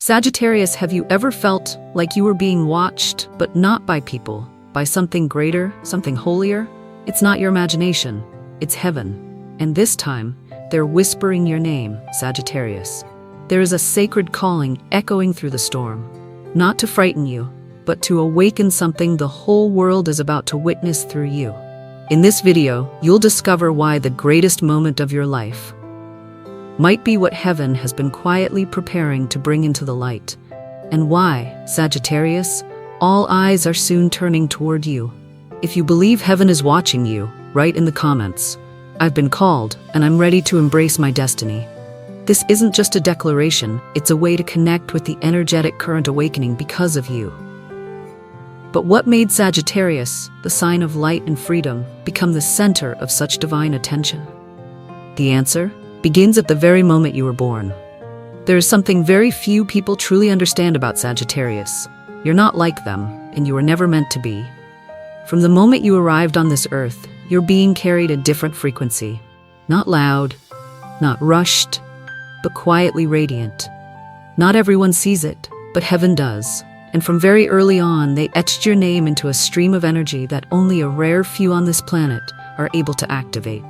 Sagittarius, have you ever felt like you were being watched, but not by people, by something greater, something holier? It's not your imagination, it's heaven. And this time, they're whispering your name, Sagittarius. There is a sacred calling echoing through the storm, not to frighten you, but to awaken something the whole world is about to witness through you. In this video, you'll discover why the greatest moment of your life might be what heaven has been quietly preparing to bring into the light. And why, Sagittarius, all eyes are soon turning toward you. If you believe heaven is watching you, write in the comments, "I've been called, and I'm ready to embrace my destiny." This isn't just a declaration, it's a way to connect with the energetic current awakening because of you. But what made Sagittarius, the sign of light and freedom, become the center of such divine attention? The answer begins at the very moment you were born. There is something very few people truly understand about Sagittarius. You're not like them, and you were never meant to be. From the moment you arrived on this earth, your being carried a different frequency. Not loud, not rushed, but quietly radiant. Not everyone sees it, but heaven does. And from very early on, they etched your name into a stream of energy that only a rare few on this planet are able to activate.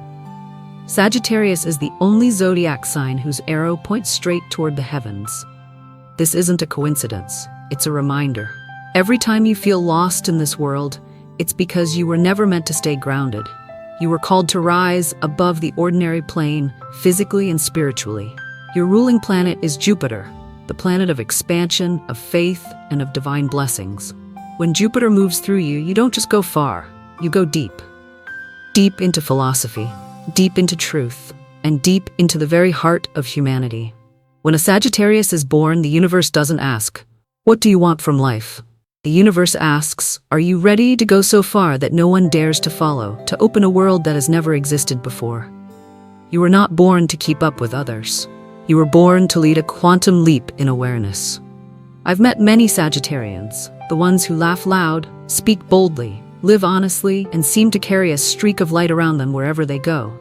Sagittarius is the only zodiac sign whose arrow points straight toward the heavens. This isn't a coincidence, it's a reminder. Every time you feel lost in this world, it's because you were never meant to stay grounded. You were called to rise above the ordinary plane, physically and spiritually. Your ruling planet is Jupiter, the planet of expansion, of faith, and of divine blessings. When Jupiter moves through you, you don't just go far, you go deep. Deep into philosophy, deep into truth, and deep into the very heart of humanity. When a Sagittarius is born, the universe doesn't ask, "What do you want from life?" The universe asks, "Are you ready to go so far that no one dares to follow, to open a world that has never existed before?" You were not born to keep up with others. You were born to lead a quantum leap in awareness. I've met many Sagittarians, the ones who laugh loud, speak boldly, live honestly, and seem to carry a streak of light around them wherever they go.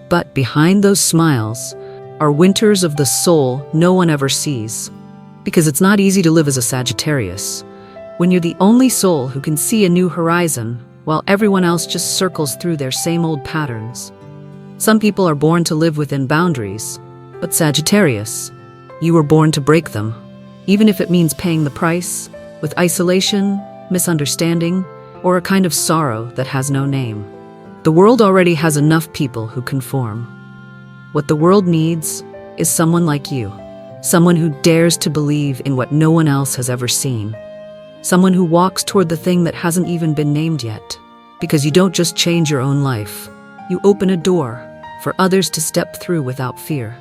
But behind those smiles are winters of the soul no one ever sees. Because it's not easy to live as a Sagittarius, when you're the only soul who can see a new horizon, while everyone else just circles through their same old patterns. Some people are born to live within boundaries, but Sagittarius, you were born to break them, even if it means paying the price, with isolation, misunderstanding, or a kind of sorrow that has no name. The world already has enough people who conform. What the world needs is someone like you, someone who dares to believe in what no one else has ever seen, someone who walks toward the thing that hasn't even been named yet. Because you don't just change your own life, you open a door for others to step through without fear.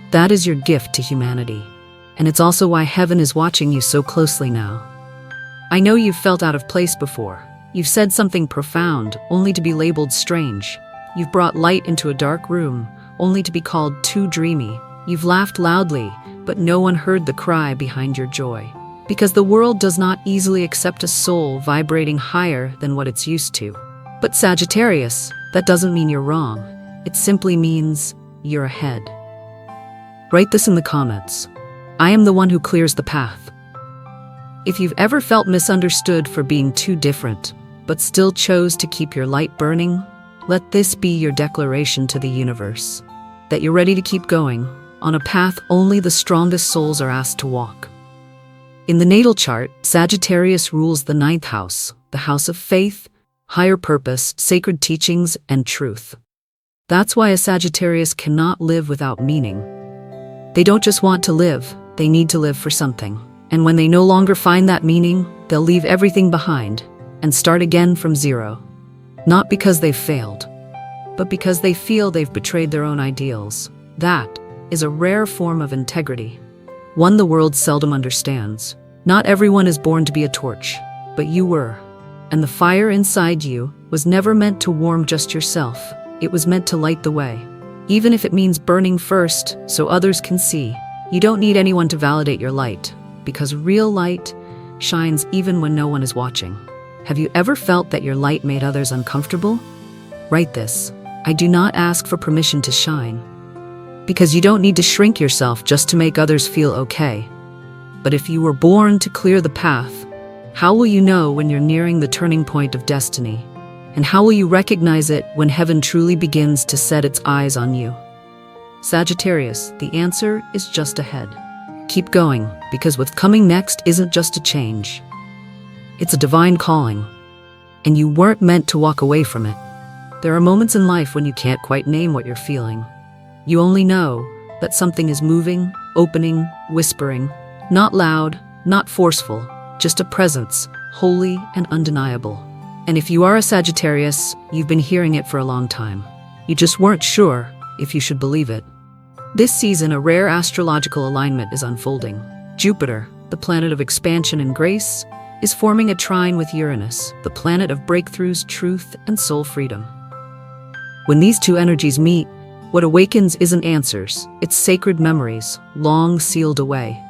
That is your gift to humanity, and it's also why heaven is watching you so closely now. I know you've felt out of place before. You've said something profound, only to be labeled strange. You've brought light into a dark room, only to be called too dreamy. You've laughed loudly, but no one heard the cry behind your joy. Because the world does not easily accept a soul vibrating higher than what it's used to. But Sagittarius, that doesn't mean you're wrong. It simply means you're ahead. Write this in the comments. I am the one who clears the path. If you've ever felt misunderstood for being too different, but still chose to keep your light burning, let this be your declaration to the universe, that you're ready to keep going on a path only the strongest souls are asked to walk. In the natal chart, Sagittarius rules the 9th house, the house of faith, higher purpose, sacred teachings, and truth. That's why a Sagittarius cannot live without meaning. They don't just want to live, they need to live for something. And when they no longer find that meaning, they'll leave everything behind and start again from zero. Not because they've failed, but because they feel they've betrayed their own ideals. That is a rare form of integrity, one the world seldom understands. Not everyone is born to be a torch, but you were. And the fire inside you was never meant to warm just yourself. It was meant to light the way. Even if it means burning first so others can see, you don't need anyone to validate your light, because real light shines even when no one is watching. Have you ever felt that your light made others uncomfortable? Write this. I do not ask for permission to shine. Because you don't need to shrink yourself just to make others feel okay. But if you were born to clear the path, how will you know when you're nearing the turning point of destiny? And how will you recognize it when heaven truly begins to set its eyes on you? Sagittarius, the answer is just ahead. Keep going, because what's coming next isn't just a change. It's a divine calling, and you weren't meant to walk away from it. There are moments in life when you can't quite name what you're feeling. You only know that something is moving, opening, whispering, not loud, not forceful, just a presence, holy and undeniable. And if you are a Sagittarius, you've been hearing it for a long time. You just weren't sure if you should believe it. This season, a rare astrological alignment is unfolding. Jupiter, the planet of expansion and grace, is forming a trine with Uranus, the planet of breakthroughs, truth, and soul freedom. When these two energies meet, what awakens isn't answers, it's sacred memories, long sealed away.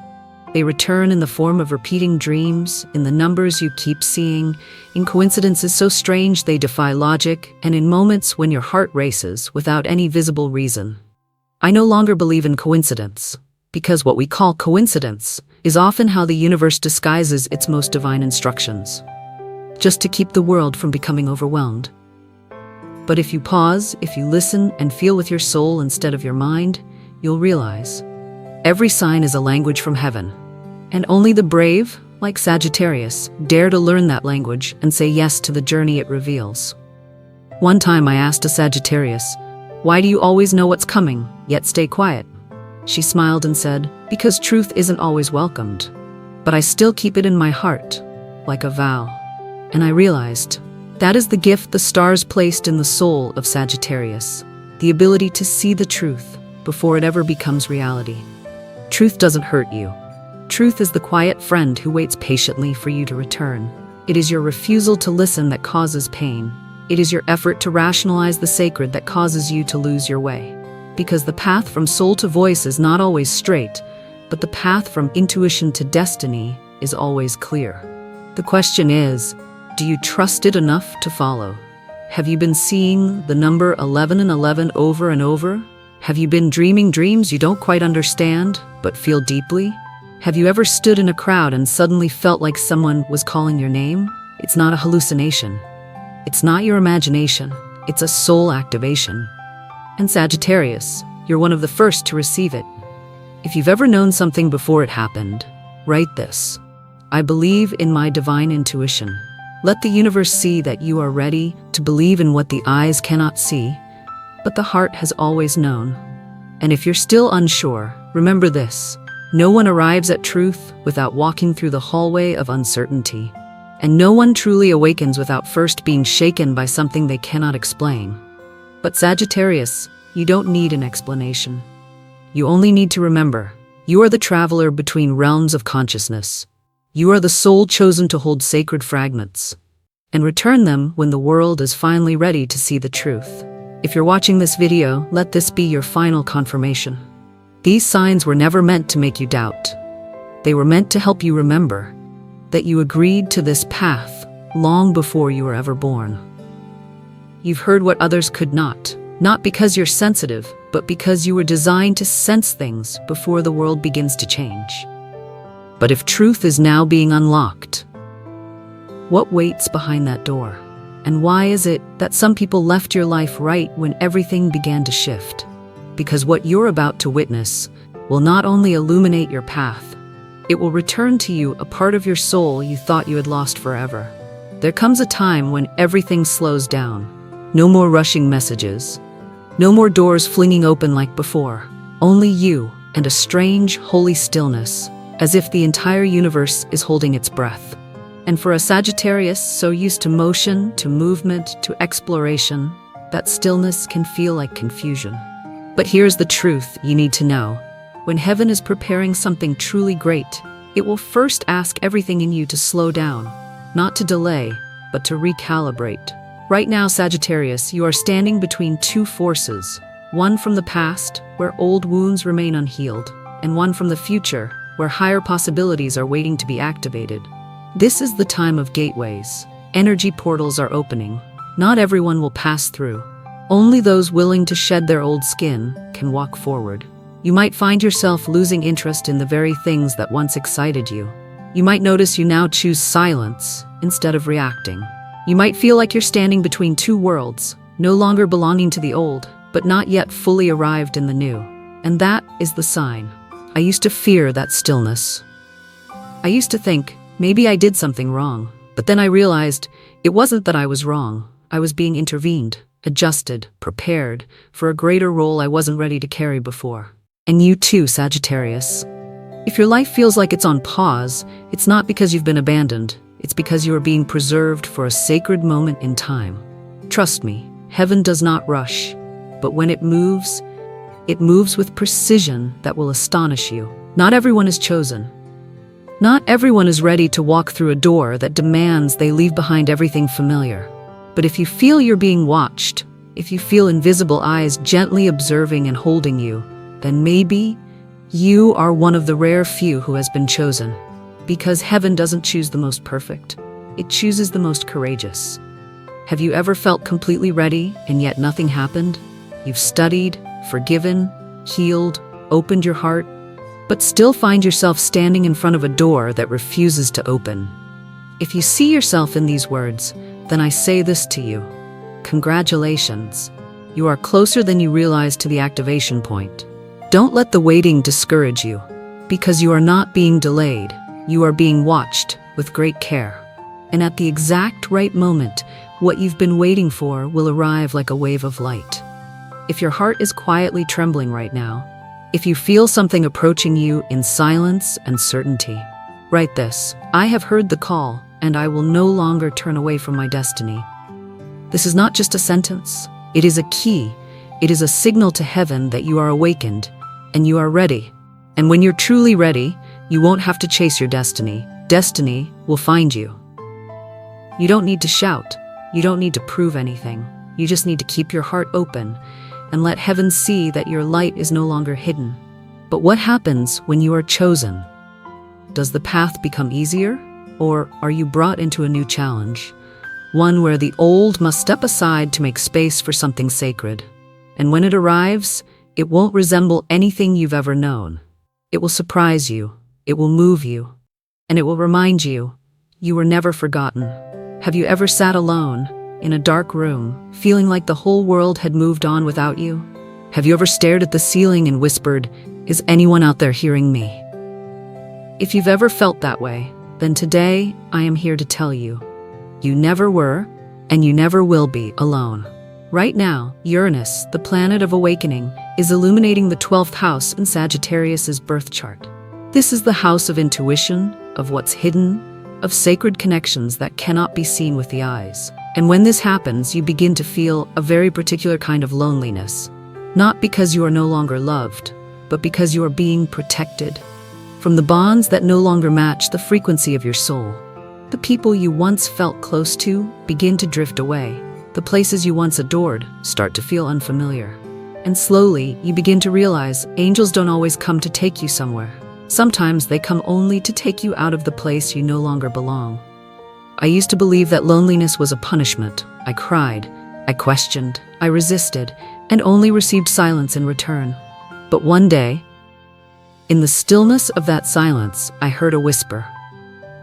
They return in the form of repeating dreams, in the numbers you keep seeing, in coincidences so strange they defy logic, and in moments when your heart races without any visible reason. I no longer believe in coincidence, because what we call coincidence is often how the universe disguises its most divine instructions, just to keep the world from becoming overwhelmed. But if you pause, if you listen and feel with your soul instead of your mind, you'll realize every sign is a language from heaven. And only the brave, like Sagittarius, dare to learn that language and say yes to the journey it reveals. One time I asked a Sagittarius, "Why do you always know what's coming, yet stay quiet?" She smiled and said, "Because truth isn't always welcomed, but I still keep it in my heart, like a vow." And I realized, that is the gift the stars placed in the soul of Sagittarius, the ability to see the truth before it ever becomes reality. Truth doesn't hurt you. Truth is the quiet friend who waits patiently for you to return. It is your refusal to listen that causes pain. It is your effort to rationalize the sacred that causes you to lose your way. Because the path from soul to voice is not always straight, but the path from intuition to destiny is always clear. The question is, do you trust it enough to follow? Have you been seeing the number 11 and 11 over and over? Have you been dreaming dreams you don't quite understand, but feel deeply? Have you ever stood in a crowd and suddenly felt like someone was calling your name? It's not a hallucination. It's not your imagination. It's a soul activation. And Sagittarius, you're one of the first to receive it. If you've ever known something before it happened, write this: I believe in my divine intuition. Let the universe see that you are ready to believe in what the eyes cannot see, but the heart has always known. And if you're still unsure, remember this: no one arrives at truth without walking through the hallway of uncertainty. And no one truly awakens without first being shaken by something they cannot explain. But Sagittarius, you don't need an explanation. You only need to remember, you are the traveler between realms of consciousness. You are the soul chosen to hold sacred fragments and return them when the world is finally ready to see the truth. If you're watching this video, let this be your final confirmation. These signs were never meant to make you doubt. They were meant to help you remember that you agreed to this path long before you were ever born. You've heard what others could not because you're sensitive, but because you were designed to sense things before the world begins to change. But if truth is now being unlocked, what waits behind that door? And why is it that some people left your life right when everything began to shift? Because what you're about to witness will not only illuminate your path, it will return to you a part of your soul you thought you had lost forever. There comes a time when everything slows down. No more rushing messages. No more doors flinging open like before. Only you and a strange, holy stillness, as if the entire universe is holding its breath. And for a Sagittarius so used to motion, to movement, to exploration, that stillness can feel like confusion. But here's the truth you need to know. When heaven is preparing something truly great, it will first ask everything in you to slow down, not to delay, but to recalibrate. Right now, Sagittarius, you are standing between two forces, one from the past, where old wounds remain unhealed, and one from the future, where higher possibilities are waiting to be activated. This is the time of gateways. Energy portals are opening. Not everyone will pass through. Only those willing to shed their old skin can walk forward. You might find yourself losing interest in the very things that once excited you. You might notice you now choose silence instead of reacting. You might feel like you're standing between two worlds, no longer belonging to the old, but not yet fully arrived in the new. And that is the sign. I used to fear that stillness. I used to think, maybe I did something wrong. But then I realized it wasn't that I was wrong. I was being intervened, adjusted, prepared for a greater role I wasn't ready to carry before. And you too, Sagittarius. If your life feels like it's on pause, it's not because you've been abandoned. It's because you are being preserved for a sacred moment in time. Trust me, heaven does not rush. But when it moves with precision that will astonish you. Not everyone is chosen. Not everyone is ready to walk through a door that demands they leave behind everything familiar. But if you feel you're being watched, if you feel invisible eyes gently observing and holding you, then maybe you are one of the rare few who has been chosen. Because heaven doesn't choose the most perfect. It chooses the most courageous. Have you ever felt completely ready and yet nothing happened? You've studied, forgiven, healed, opened your heart, but still find yourself standing in front of a door that refuses to open. If you see yourself in these words, then I say this to you. Congratulations. You are closer than you realize to the activation point. Don't let the waiting discourage you, because you are not being delayed. You are being watched with great care. And at the exact right moment, what you've been waiting for will arrive like a wave of light. If your heart is quietly trembling right now, if you feel something approaching you in silence and certainty, write this: I have heard the call, and I will no longer turn away from my destiny. This is not just a sentence. It is a key. It is a signal to heaven that you are awakened, and you are ready. And when you're truly ready, you won't have to chase your destiny. Destiny will find you. You don't need to shout. You don't need to prove anything. You just need to keep your heart open and let heaven see that your light is no longer hidden. But what happens when you are chosen? Does the path become easier? Or are you brought into a new challenge? One where the old must step aside to make space for something sacred. And when it arrives, it won't resemble anything you've ever known. It will surprise you. It will move you. And it will remind you, you were never forgotten. Have you ever sat alone, in a dark room, feeling like the whole world had moved on without you? Have you ever stared at the ceiling and whispered, "Is anyone out there hearing me?" If you've ever felt that way, then today I am here to tell you, you never were, and you never will be alone. Right now, Uranus, the planet of awakening, is illuminating the 12th house in Sagittarius's birth chart. This is the house of intuition, of what's hidden, of sacred connections that cannot be seen with the eyes. And when this happens, you begin to feel a very particular kind of loneliness. Not because you are no longer loved, but because you are being protected from the bonds that no longer match the frequency of your soul. The people you once felt close to begin to drift away. The places you once adored start to feel unfamiliar. And slowly, you begin to realize angels don't always come to take you somewhere. Sometimes they come only to take you out of the place you no longer belong. I used to believe that loneliness was a punishment. I cried, I questioned, I resisted, and only received silence in return. But one day, in the stillness of that silence, I heard a whisper.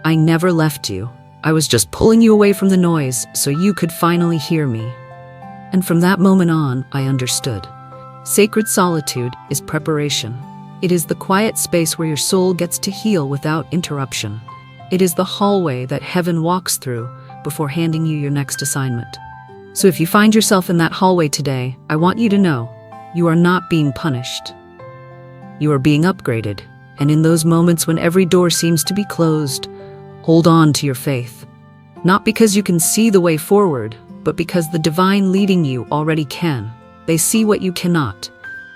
I never left you. I was just pulling you away from the noise so you could finally hear me. And from that moment on, I understood. Sacred solitude is preparation. It is the quiet space where your soul gets to heal without interruption. It is the hallway that heaven walks through before handing you your next assignment. So if you find yourself in that hallway today, I want you to know you are not being punished. You are being upgraded. And in those moments when every door seems to be closed, hold on to your faith. Not because you can see the way forward, but because the divine leading you already can. They see what you cannot.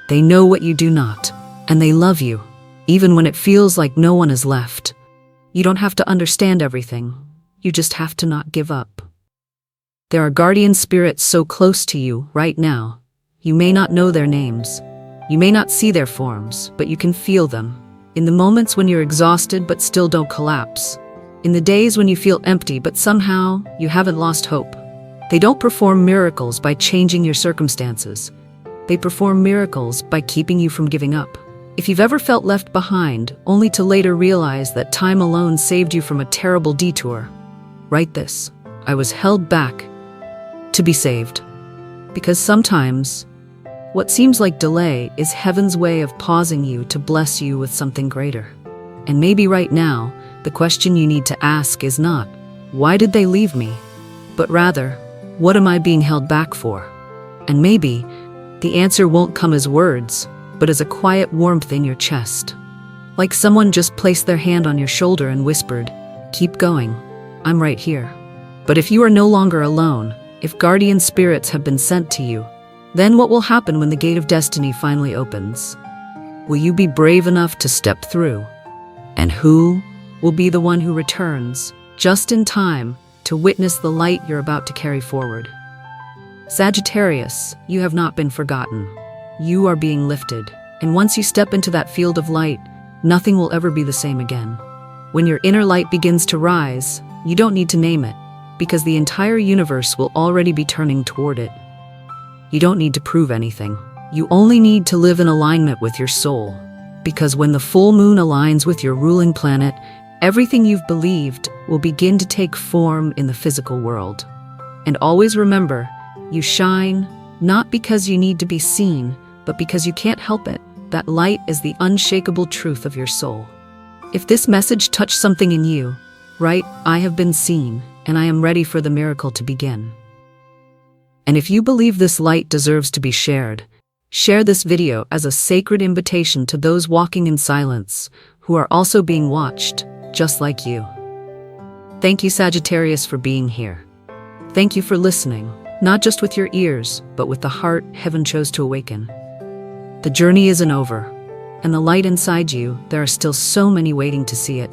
They know what you do not. And they love you, even when it feels like no one is left. You don't have to understand everything. You just have to not give up. There are guardian spirits so close to you right now. You may not know their names. You may not see their forms, but you can feel them. In the moments when you're exhausted but still don't collapse. In the days when you feel empty but somehow you haven't lost hope. They don't perform miracles by changing your circumstances. They perform miracles by keeping you from giving up. If you've ever felt left behind, only to later realize that time alone saved you from a terrible detour, write this: I was held back to be saved. Because sometimes, what seems like delay is heaven's way of pausing you to bless you with something greater. And maybe right now, the question you need to ask is not, why did they leave me? But rather, what am I being held back for? And maybe, the answer won't come as words, but as a quiet warmth in your chest. Like someone just placed their hand on your shoulder and whispered, keep going, I'm right here. But if you are no longer alone, if guardian spirits have been sent to you, then what will happen when the gate of destiny finally opens? Will you be brave enough to step through? And who will be the one who returns, just in time, to witness the light you're about to carry forward? Sagittarius, you have not been forgotten. You are being lifted, and once you step into that field of light, nothing will ever be the same again. When your inner light begins to rise, you don't need to name it, because the entire universe will already be turning toward it. You don't need to prove anything. You only need to live in alignment with your soul, because when the full moon aligns with your ruling planet, everything you've believed will begin to take form in the physical world. And always remember, you shine not because you need to be seen, but because you can't help it. That light is the unshakable truth of your soul. If this message touched something in you, write, I have been seen, and I am ready for the miracle to begin. And if you believe this light deserves to be shared, share this video as a sacred invitation to those walking in silence, who are also being watched, just like you. Thank you, Sagittarius, for being here. Thank you for listening, not just with your ears, but with the heart heaven chose to awaken. The journey isn't over, and the light inside you, there are still so many waiting to see it.